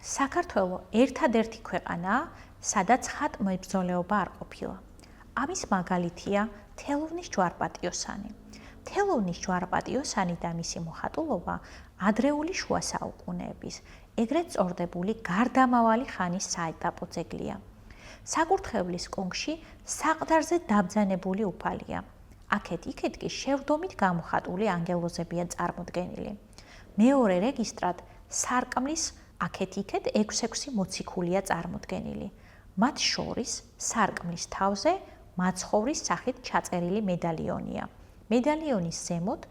საქართველო ერთადერთი ქვეყანაა, სადაც ხატმებრძოლეობა არ ყოფილა. ამის მაგალითია თელოვნის ჯვარპატიოსანი. თელოვნის ჯვარპატიოსანი და მისი მოხატულობა ადრეული შუა საუკუნეების, ეგრეთ წოდებული გარდამავალი ხანის საეტაპო ძეგლია. საკურთხევლის კონქში საყდარზე დაბრძანებული უფალია. აქეთ-იქით კი შევდომით გამოხატული ანგელოზებია წარმოდგენილი. მეორე რეგისტრად სარკმლის აქეთ-იქით 6-6 მოციქულია წარმოდგენილი. მათ შორის სარკმლის თავზე მაცხოვრის სახით ჩაწერილი მედალიონია. მედალიონის ზემოთ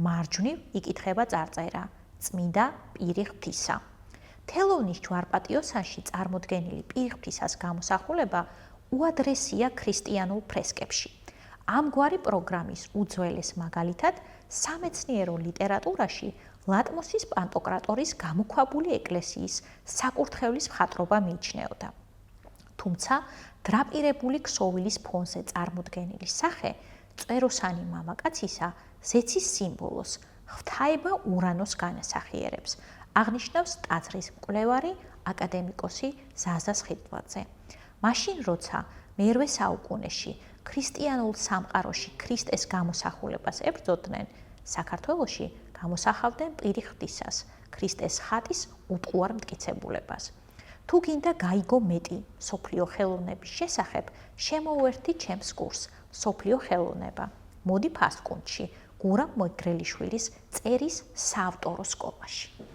მარჯვნივ იკითხება წარწერა წმიდა პირი ღვთისა. თელოვნის ჯვარპატიოსანში წარმოდგენილი პირი ღვთისას გამოსახულება უადრესია ქრისტიანულ ფრესკებში. ამგვარი პროგრამის უძველეს მაგალითად სამეცნიერო ლიტერატურაში ლატმოსის პანტოკრატორის გამოქვაბული ეკლესიის საკურთხევლის მხატვრობა მიიჩნეოდა. თუმცა დრაპირებული ქსოვილის ფონზე წარმოდგენილი სახე წვეროსანი მამაკაცისა ზეცის სიმბოლოს ღვთაება ურანოს განასახიერებს, აღნიშნავს ტაძრის მკვლევარი აკადემიკოსი ზაზა სხირტლაძე. მაშინ როცა მერვე საუკუნეში ქრისტიანულ სამყაროში ქრისტეს გამოსახულებას ებრძოდნენ, საქართველოში გამოსახავდნენ პირი ღვთისას, ქრისტეს ხატის უტყუარ მტკიცებულებას. თუ გინდა გაიგო მეტი მსოფლიო ხელოვნების შესახებ, შემოუერთდი ჩემს კურსს მსოფლიო ხელოვნება. მოდი ფასკუნჯში, გურამ მეგრელიშვილის წერის საავტორო სკოლაში.